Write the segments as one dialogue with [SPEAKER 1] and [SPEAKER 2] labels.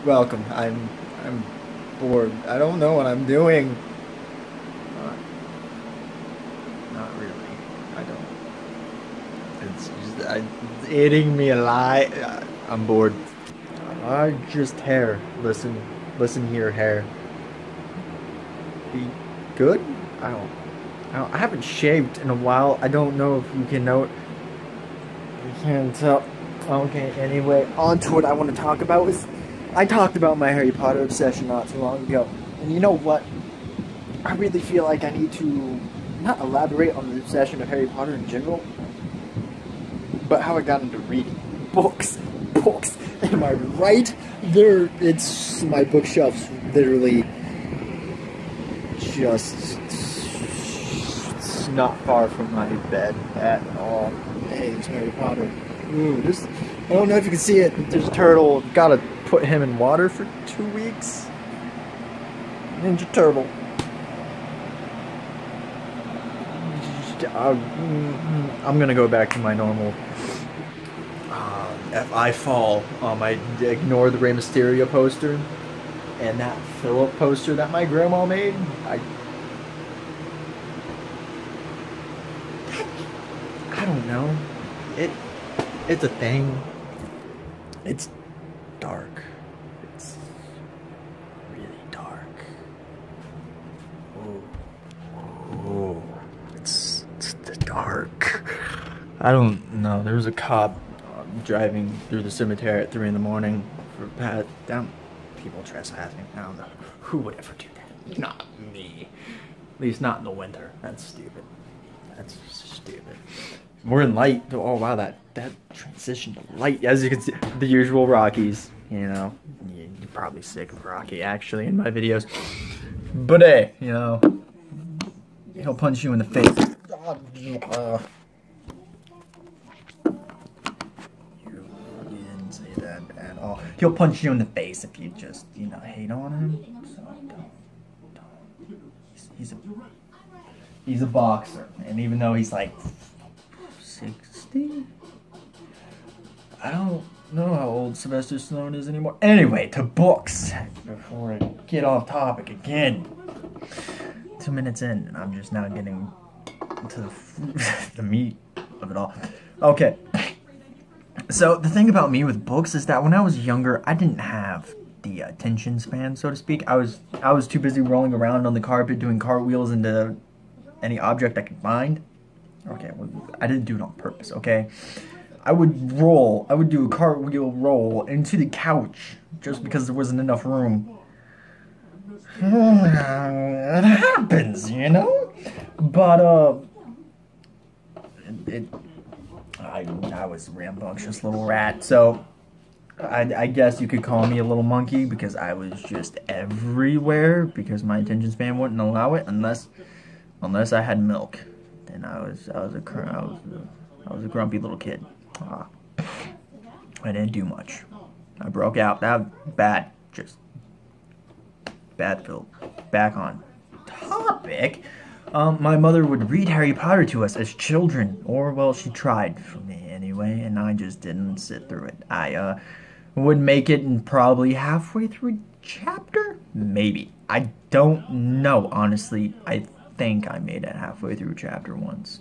[SPEAKER 1] welcome. I'm bored. I don't know what I'm doing. Not, not really. I don't. It's eating me alive. I'm bored. Just hair. Listen here, hair. Be good? I haven't shaved in a while. I don't know if you can note. You can't tell. Okay, anyway, on to what I want to talk about is I talked about my Harry Potter obsession not too long ago. And you know what? I really feel like I need to not elaborate on the obsession of Harry Potter in general, but how I got into reading books. Books. Am I right? It's my bookshelf's literally just it's not far from my bed at all. Hey, it's Harry Potter. Ooh, I don't know if you can see it. There's a turtle. Gotta put him in water for 2 weeks. Ninja Turtle. I'm gonna go back to my normal. If I fall, I ignore the Rey Mysterio poster and that Philip poster that my grandma made. I don't know. It's a thing. It's dark. It's really dark. Oh, it's dark. I don't know. There was a cop driving through the cemetery at 3 in the morning for people trespassing. I don't know who would ever do that. Not me. At least not in the winter. That's stupid. That's stupid. We're in light. Oh wow, that transition to light. As you can see, the usual Rockies. You know, you're probably sick of Rocky actually in my videos. But hey, you know, he'll punch you in the face. You didn't say that at all. He'll punch you in the face if you just, you know, hate on him. So don't. He's a boxer, and even though he's like 60? I don't know how old Sylvester Stallone is anymore. Anyway, to books. Before I get off topic again. 2 minutes in, and I'm just now getting to the meat of it all. Okay. So, the thing about me with books is that when I was younger, I didn't have the attention span, so to speak. I was too busy rolling around on the carpet doing cartwheels into any object I could find. Okay, well, I didn't do it on purpose, okay? I would do a cartwheel roll into the couch just because there wasn't enough room. It happens, you know? But, I was a rambunctious little rat, so I guess you could call me a little monkey because I was just everywhere because my attention span wouldn't allow it unless I had milk. And I was a grumpy little kid. I didn't do much. I broke out. That bad, just bad Phil. Back on topic. My mother would read Harry Potter to us as children, or well, she tried for me anyway, and I just didn't sit through it. I would make it in probably halfway through a chapter, maybe. I don't know, honestly. I think I made it halfway through chapter once.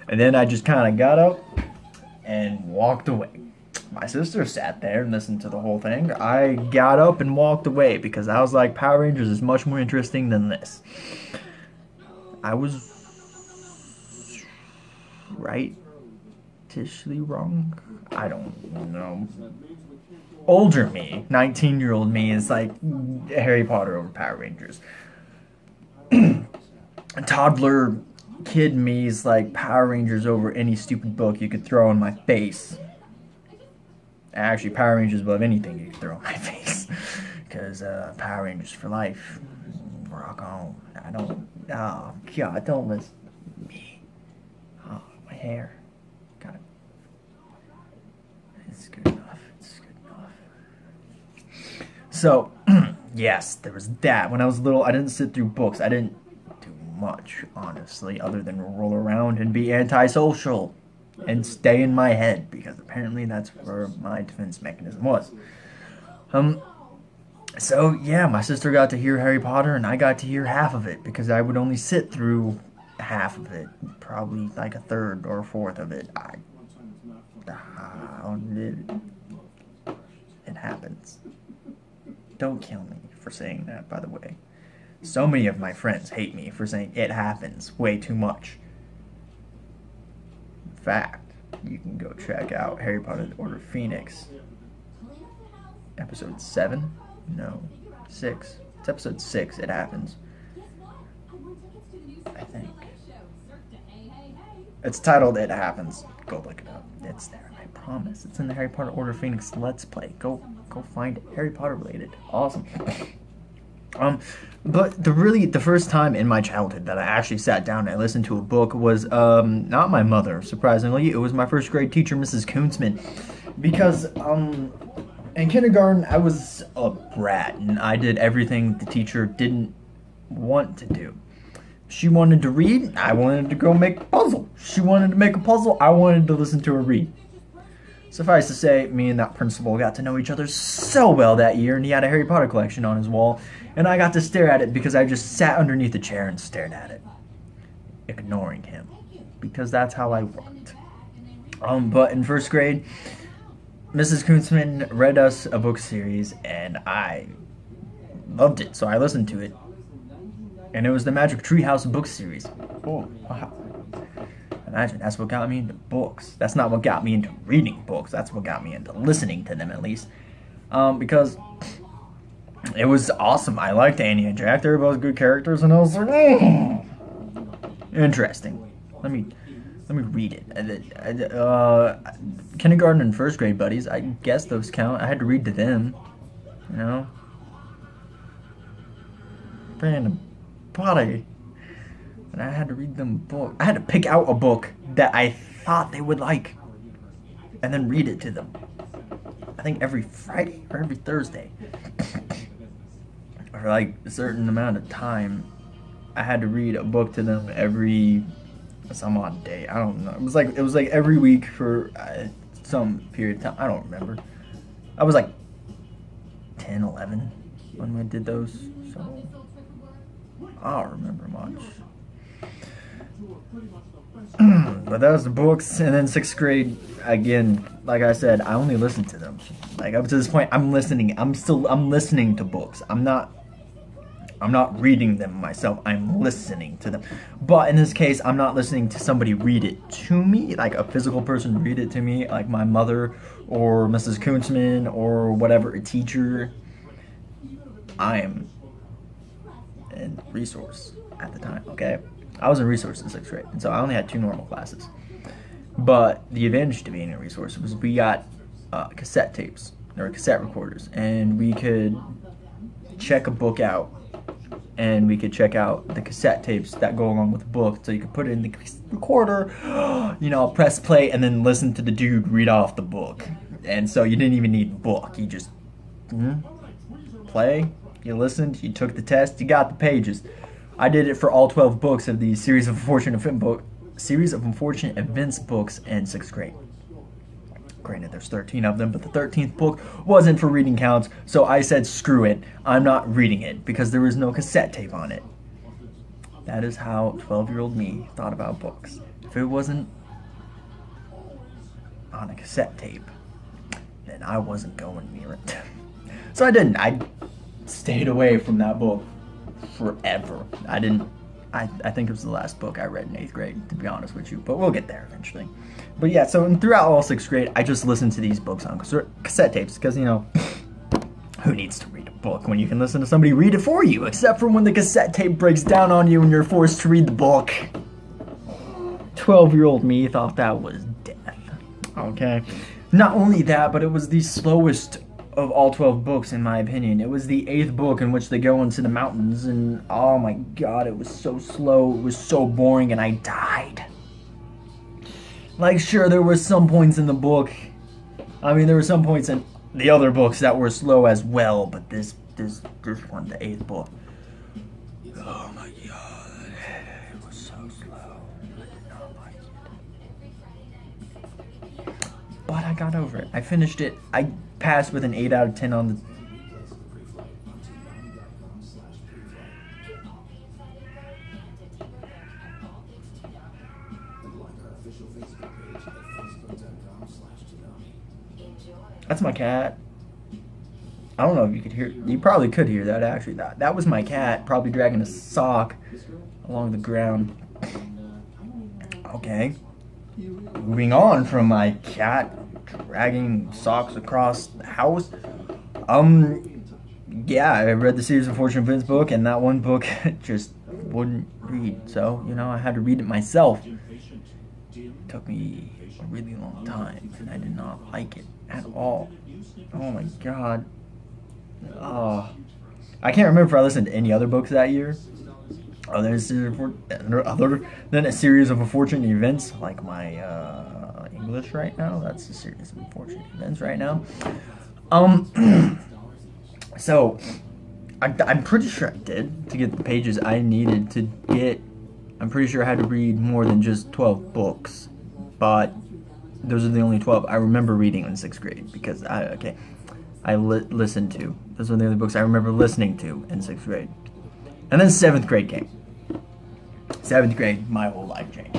[SPEAKER 1] And then I just kind of got up and walked away. My sister sat there and listened to the whole thing. I got up and walked away because I was like, Power Rangers is much more interesting than this. I was rightishly wrong. I don't know. Older me, 19-year-old me, is like Harry Potter over Power Rangers. Toddler kid me is like Power Rangers over any stupid book you could throw in my face. Actually, Power Rangers above anything you could throw in my face. Because Power Rangers for life. Rock on. Oh, God, don't listen to me. Oh, my hair. God. It's good enough. It's good enough. So, yes, there was that. When I was little, I didn't sit through books. I didn't much, honestly, other than roll around and be antisocial and stay in my head, because apparently that's where my defense mechanism was. So yeah, my sister got to hear Harry Potter and I got to hear half of it because I would only sit through half of it, probably like a third or a fourth of it. It happens. Don't kill me for saying that, by the way. So many of my friends hate me for saying it happens way too much. In fact, you can go check out Harry Potter and the Order of Phoenix. Episode 7? No. 6. It's episode 6, it happens. I think. It's titled It Happens. Go look it up. It's there, I promise. It's in the Harry Potter Order of Phoenix Let's Play. Go find it. Harry Potter related. Awesome. But the first time in my childhood that I actually sat down and listened to a book was not my mother, surprisingly. It was my first grade teacher, Mrs. Koonsman. Because in kindergarten I was a brat and I did everything the teacher didn't want to do. She wanted to read, I wanted to go make a puzzle. She wanted to make a puzzle, I wanted to listen to her read. Suffice to say, me and that principal got to know each other so well that year, and he had a Harry Potter collection on his wall, and I got to stare at it because I just sat underneath the chair and stared at it, ignoring him, because that's how I worked. But in first grade, Mrs. Koonsman read us a book series, and I loved it, so I listened to it. And it was the Magic Treehouse book series. Oh, wow. Imagine, that's what got me into books. That's not what got me into reading books. That's what got me into listening to them, at least. Because it was awesome. I liked Annie and Jack. They were both good characters, and I was like, interesting. Let me read it. Kindergarten and first grade buddies, I guess those count. I had to read to them, you know. Random buddy. And I had to read them a book. I had to pick out a book that I thought they would like, and then read it to them. I think every Friday or every Thursday, or like a certain amount of time. I had to read a book to them every some odd day. I don't know. It was like every week for some period of time. I don't remember. I was like 10, 11 when we did those, so I don't remember much. But that was the books, and then 6th grade, again, like I said, I only listened to them. Like, up to this point, I'm listening. I'm listening to books. I'm not reading them myself. I'm listening to them. But in this case, I'm not listening to somebody read it to me, like a physical person read it to me, like my mother or Mrs. Koonsman or whatever, a teacher. I am in resource at the time, okay? I was in resource in 6th grade, and so I only had 2 normal classes. But the advantage to being in resource was we got cassette tapes, or cassette recorders, and we could check a book out, and we could check out the cassette tapes that go along with the book, so you could put it in the recorder, you know, press play, and then listen to the dude read off the book. And so you didn't even need the book, you just play, you listened, you took the test, you got the pages. I did it for all 12 books of the Series of Unfortunate Events books in 6th grade. Granted, there's 13 of them, but the 13th book wasn't for reading counts, so I said, screw it, I'm not reading it, because there was no cassette tape on it. That is how 12-year-old me thought about books. If it wasn't on a cassette tape, then I wasn't going near it. So I didn't. I stayed away from that book forever. I think it was the last book I read in 8th grade, to be honest with you, but we'll get there eventually. But yeah, so throughout all 6th grade, I just listened to these books on cassette tapes, because, you know, who needs to read a book when you can listen to somebody read it for you, except for when the cassette tape breaks down on you and you're forced to read the book. 12-year-old me thought that was death, okay? Not only that, but it was the slowest of all 12 books, in my opinion. It was the 8th book in which they go into the mountains, and oh my god, it was so slow, it was so boring, and I died. Like, sure, there were some points in the book, I mean, there were some points in the other books that were slow as well, but this one, the 8th book, oh my god, it was so slow. I did not like it. But I got over it. I finished it. I passed with an 8 out of 10 on the That's my cat. I don't know if you could hear. You probably could hear that actually. That was my cat, probably dragging a sock along the ground. Okay. Moving on from my cat dragging socks across the house. Yeah, I read the Series of Fortune Vince book, and that one book just wouldn't read. So, you know, I had to read it myself. It took me a really long time, and I did not like it at all. Oh my god. Oh, I can't remember if I listened to any other books that year. Other than a series of unfortunate events, like my English right now. That's a series of unfortunate events right now. So I'm pretty sure I did to get the pages I needed to get. I'm pretty sure I had to read more than just 12 books, but those are the only 12 I remember reading in 6th grade because I listened to. Those were the only books I remember listening to in 6th grade. And then 7th grade came. 7th grade, my whole life changed.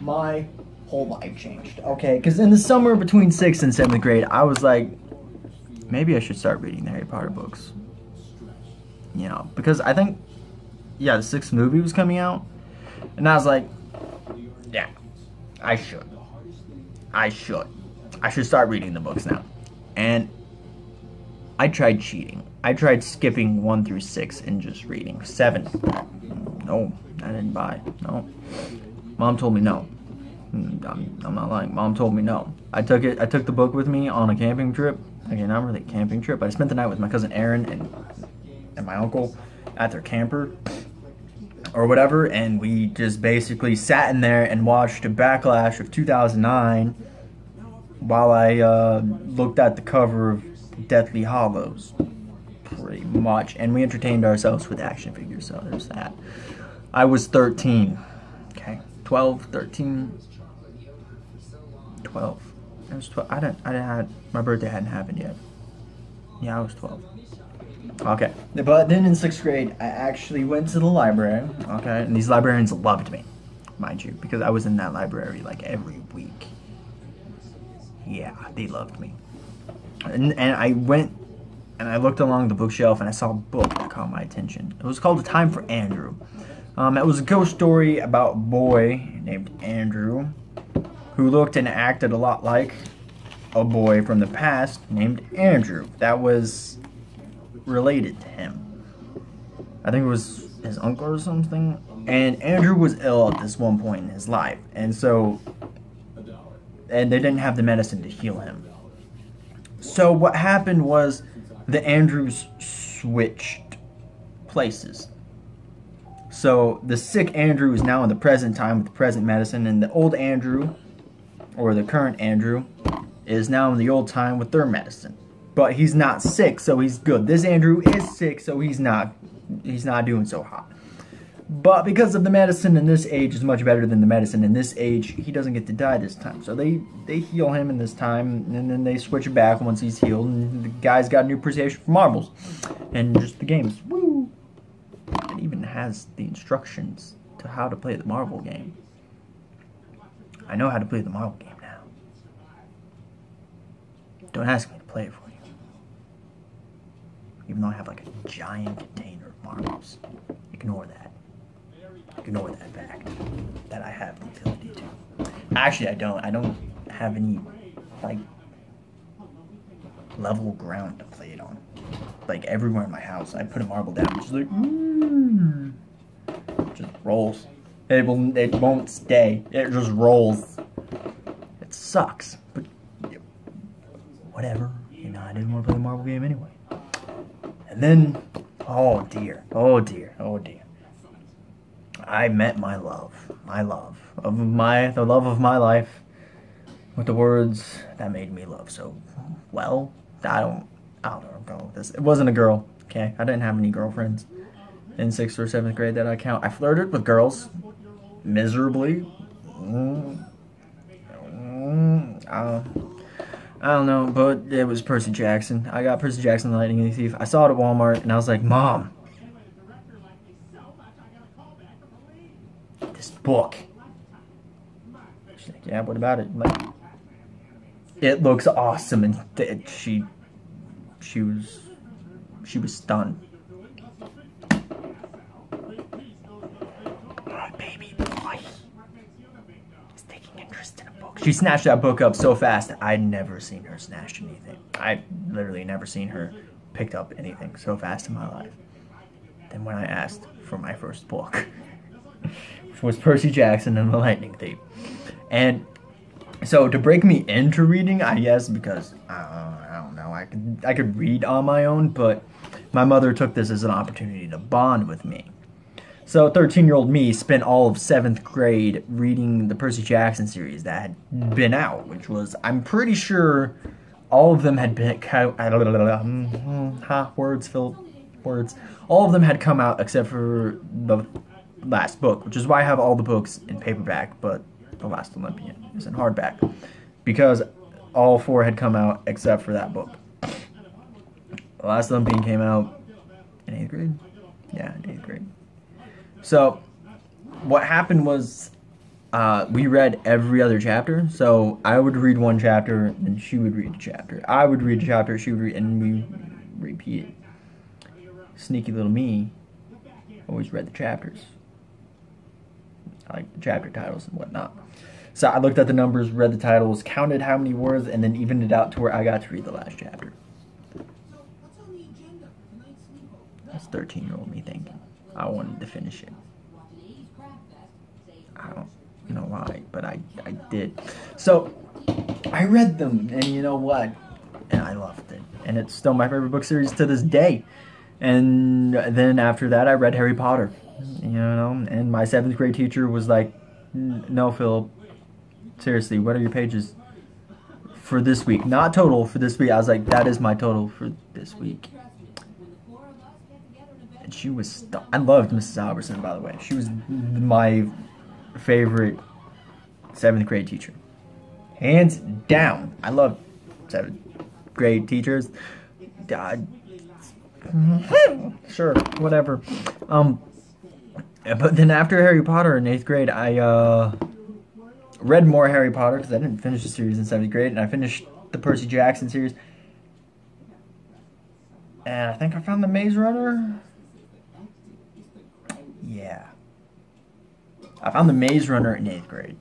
[SPEAKER 1] My whole life changed. Okay, because in the summer between 6th and 7th grade, I was like, maybe I should start reading the Harry Potter books. You know, because I think, yeah, the 6th movie was coming out. And I was like, yeah, I should. I should start reading the books now. And I tried cheating. I tried skipping 1 through 6 and just reading 7. No, I didn't buy. No. Mom told me no. I'm not lying. Mom told me no. I took the book with me on a camping trip. Okay, not really a camping trip, but I spent the night with my cousin Aaron and my uncle at their camper or whatever, and we just basically sat in there and watched a Backlash of 2009 while I looked at the cover of Deathly Hallows, pretty much, and we entertained ourselves with action figures, so there's that. I was 13, okay, 12, 13, 12, I was 12, my birthday hadn't happened yet. Yeah, I was 12. Okay, but then in 6th grade, I actually went to the library, okay, and these librarians loved me, mind you, because I was in that library like every week. Yeah, they loved me. And I went and I looked along the bookshelf and I saw a book that caught my attention. It was called A Time for Andrew. It was a ghost story about a boy named Andrew who looked and acted a lot like a boy from the past named Andrew that was related to him. I think it was his uncle or something. And Andrew was ill at this one point in his life. And they didn't have the medicine to heal him. So what happened was the Andrews switched places. So the sick Andrew is now in the present time with the present medicine, and the old Andrew, or the current Andrew, is now in the old time with their medicine. But he's not sick, so he's good. This Andrew is sick, so he's not doing so hot. But because of the medicine in this age is much better than the medicine in this age, he doesn't get to die this time. So they heal him in this time, and then they switch it back once he's healed, and the guy's got a new appreciation for marbles. And just the games. Woo! It even has the instructions to how to play the marble game. I know how to play the marble game now. Don't ask me to play it for you. Even though I have like a giant container of marbles. Ignore that. Ignore that fact that I have the ability to. Actually, I don't. I don't have any, like, level ground to play it on. Like, everywhere in my house, I put a marble down, just like, just rolls. It won't stay. It just rolls. It sucks, but whatever. You know, I didn't want to play the marble game anyway. And then, oh dear, oh dear, oh dear. I met my love, the love of my life, with the words that made me love so well. I don't know where I'm going with this. It wasn't a girl, okay? I didn't have any girlfriends in 6th or 7th grade that I count. I flirted with girls miserably. I don't know, but it was Percy Jackson. I got Percy Jackson, the Lightning Thief. I saw it at Walmart, and I was like, Mom, this book. She's like, yeah, what about it? I'm like, It looks awesome, and she was stunned. Oh, baby boy. He's taking interest in a book. She snatched that book up so fast. I'd never seen her snatch anything. I literally never seen her picked up anything so fast in my life. Then when I asked for my first book, which was Percy Jackson and the Lightning Thief. And so to break me into reading, I guess, because I don't know, I could read on my own, but my mother took this as an opportunity to bond with me. So 13-year-old me spent all of 7th grade reading the Percy Jackson series that had been out, which was, I'm pretty sure all of them had been, words. All of them had come out except for the last book, which is why I have all the books in paperback, but The Last Olympian is in hardback, because all 4 had come out except for that book. The Last Olympian came out in 8th grade? Yeah, in 8th grade. So, what happened was, we read every other chapter. So, I would read one chapter, and she would read a chapter. I would read a chapter, she would read, and we repeat it. Sneaky little me always read the chapters. I like the chapter titles and whatnot. So I looked at the numbers, read the titles, counted how many words, and then evened it out to where I got to read the last chapter. That's 13-year-old me thinking. I wanted to finish it. I don't know why, but I did. So I read them, and you know what? And I loved it. And it's still my favorite book series to this day. And then after that, I read Harry Potter. You know, and my 7th grade teacher was like, no, Philip, seriously, what are your pages for this week? Not total, for this week. I was like, that is my total for this week. And she was, I loved Mrs. Albertson, by the way. She was my favorite 7th grade teacher. Hands down. I love 7th grade teachers. Sure, whatever. But then after Harry Potter in 8th grade, I read more Harry Potter because I didn't finish the series in 7th grade, and I finished the Percy Jackson series. And I think I found the Maze Runner. Yeah. I found the Maze Runner in 8th grade.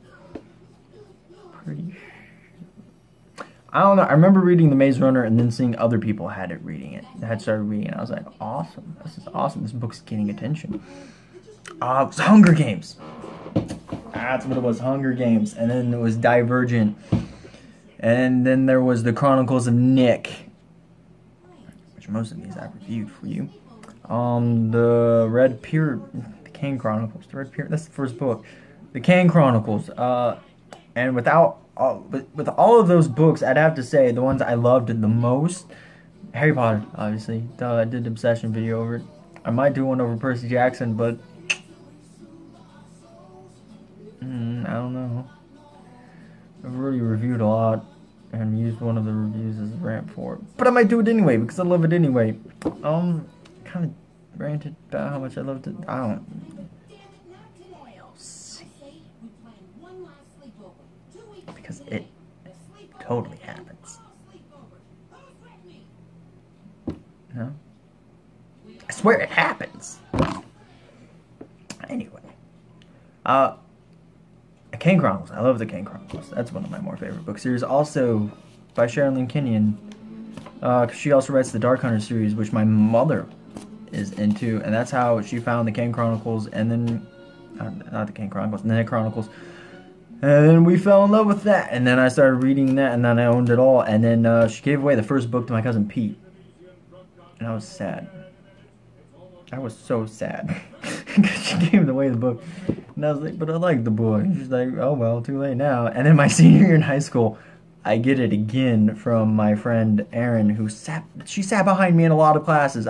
[SPEAKER 1] Pretty sure. I don't know. I remember reading the Maze Runner and then seeing other people had started reading it. I was like, awesome. This is awesome. This book's getting attention. It was Hunger Games. That's what it was, Hunger Games. And then it was Divergent. And then there was the Chronicles of Nick, which most of these I've reviewed for you. The Kane Chronicles. That's the first book. The Kane Chronicles. And with all of those books, I'd have to say the ones I loved the most, Harry Potter, obviously. I did the Obsession video over it. I might do one over Percy Jackson, but I don't know. I've already reviewed a lot and used one of the reviews as a rant for it. But I might do it anyway, because I love it anyway. Kind of ranted about how much I loved it. I don't. We'll see. Because it totally happens. No? I swear it happens. Anyway. Kane Chronicles. I love the Kane Chronicles. That's one of my more favorite book series. Also, by Sherilyn Kenyon. She also writes the Dark Hunter series, which my mother is into. And that's how she found the Kane Chronicles. And then, not the Kane Chronicles, the Nick Chronicles. And then we fell in love with that. And then I started reading that, and then I owned it all. And then she gave away the first book to my cousin Pete. And I was sad. I was so sad. Because she gave away the book. And I was like, but I like the book. And she's like, oh well, too late now. And then my senior year in high school, I get it again from my friend Erin, who sat behind me in a lot of classes.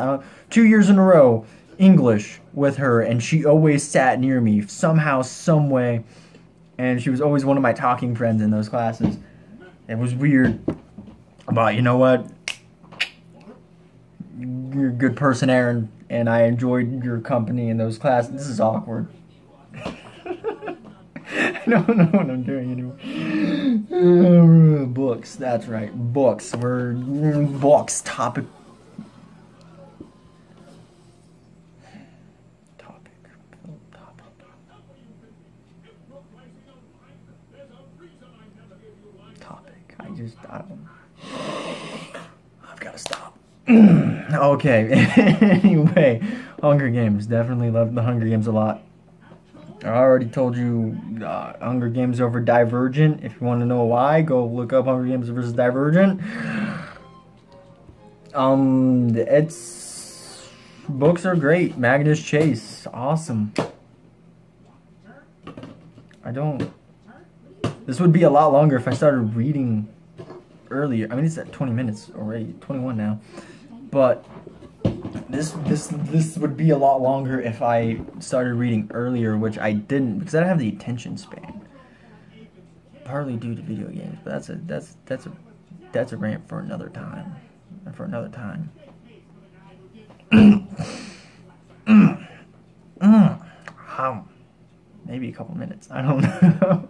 [SPEAKER 1] 2 years in a row, English with her, and she always sat near me somehow, some way. And she was always one of my talking friends in those classes. It was weird. But you know what? You're a good person, Erin, and I enjoyed your company in those classes. This is awkward. don't know what I'm doing anymore. Books, that's right. Books. We're books. Topic. I don't. I've got to stop. Okay. Anyway, Hunger Games. Definitely loved the Hunger Games a lot. I already told you Hunger Games over Divergent. If you want to know why, go look up Hunger Games versus Divergent. It's books are great. Magnus Chase, awesome. This would be a lot longer if I started reading earlier. I mean, it's at 20 minutes already, 21 now. But this would be a lot longer if I started reading earlier, which I didn't because I don't have the attention span. Partly due to video games, but that's a rant for another time. Maybe a couple minutes. I don't know.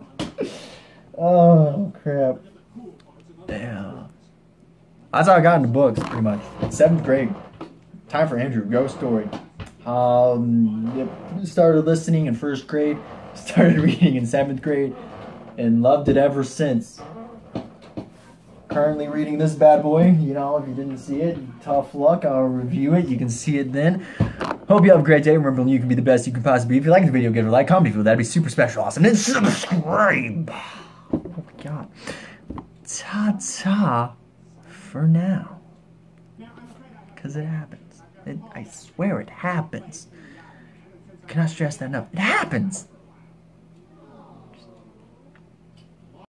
[SPEAKER 1] Oh crap. Yeah. That's how I got into books, pretty much. 7th grade. Time for Andrew. Ghost Story. Started listening in 1st grade. Started reading in 7th grade. And loved it ever since. Currently reading this bad boy. You know, if you didn't see it, tough luck. I'll review it. You can see it then. Hope you have a great day. Remember, you can be the best you can possibly be. If you like the video, give it a like, comment, if you that'd be super special, awesome. And subscribe. Oh my god. Ta-ta for now. Because it happens. I swear it happens. Cannot stress that enough. It happens.